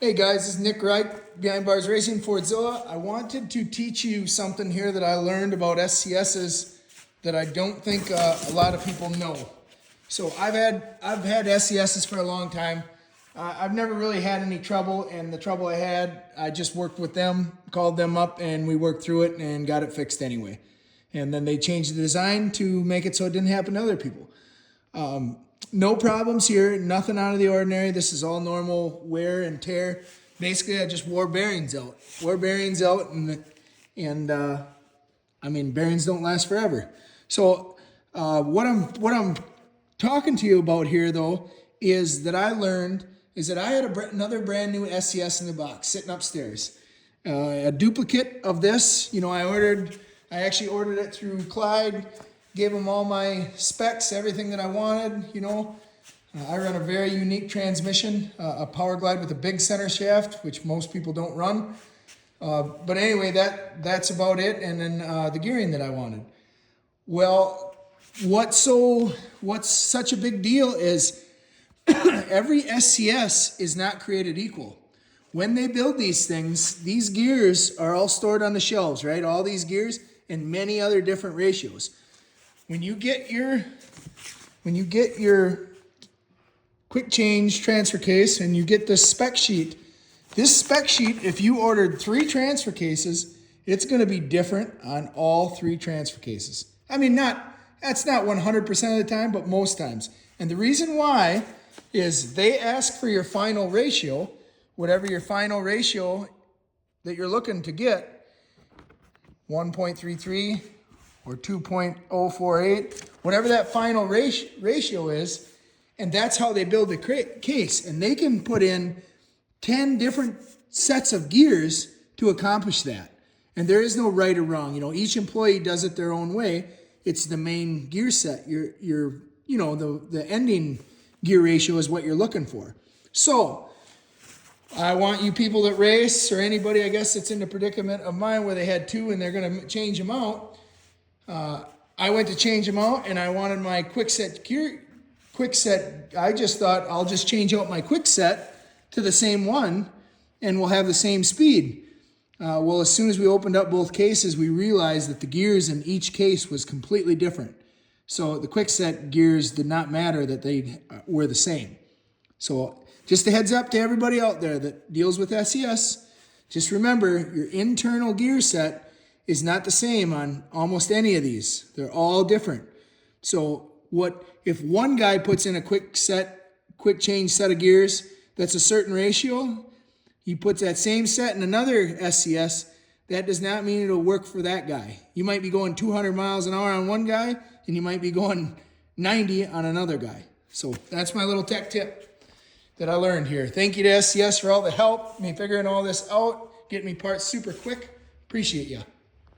Hey guys, this is Nick Wright, Behind Bars Racing, Fordzilla. I wanted to teach you something here that I learned about SCSs that I don't think a lot of people know. So I've had SCSs for a long time. I've never really had any trouble, and the trouble I had, I just worked with them, called them up, and we worked through it and got it fixed anyway. And then they changed the design to make it so it didn't happen to other people. No problems here, nothing out of the ordinary. This is all normal wear and tear. Basically, I just wore bearings out. And I mean, bearings don't last forever. So what I'm talking to you about here, though, is that I learned is that I had another brand new SCS in the box sitting upstairs. A duplicate of this. You know, I actually ordered it through Clyde. Gave them all my specs, everything that I wanted, you know. I run a very unique transmission, a Power Glide with a big center shaft, which most people don't run. But anyway, that's about it. And then the gearing that I wanted. Well, what's such a big deal is every SCS is not created equal. When they build these things, these gears are all stored on the shelves, right? All these gears and many other different ratios. When you get your quick change transfer case and you get this spec sheet, if you ordered 3 transfer cases, it's going to be different on all 3 transfer cases. I mean, that's not 100% of the time, but most times. And the reason why is they ask for your final ratio, whatever your final ratio that you're looking to get, 1.33, or 2.048, whatever that final ratio is, and that's how they build the case. And they can put in 10 different sets of gears to accomplish that. And there is no right or wrong. You know, each employee does it their own way. It's the main gear set. The ending gear ratio is what you're looking for. So I want you people that race, or anybody, I guess, that's in the predicament of mine where they had 2 and they're going to change them out. I went to change them out, and I wanted my quick set. I just thought I'll just change out my quick set to the same one, and we'll have the same speed. Well, as soon as we opened up both cases, we realized that the gears in each case was completely different. So the quick set gears did not matter, that they were the same. So just a heads up to everybody out there that deals with SCS, just remember your internal gear set is not the same on almost any of these. They're all different. So if one guy puts in a quick change set of gears that's a certain ratio, he puts that same set in another SCS, that does not mean it'll work for that guy. You might be going 200 miles an hour on one guy, and you might be going 90 on another guy. So that's my little tech tip that I learned here. Thank you to SCS for all the help, me figuring all this out, getting me parts super quick. Appreciate you.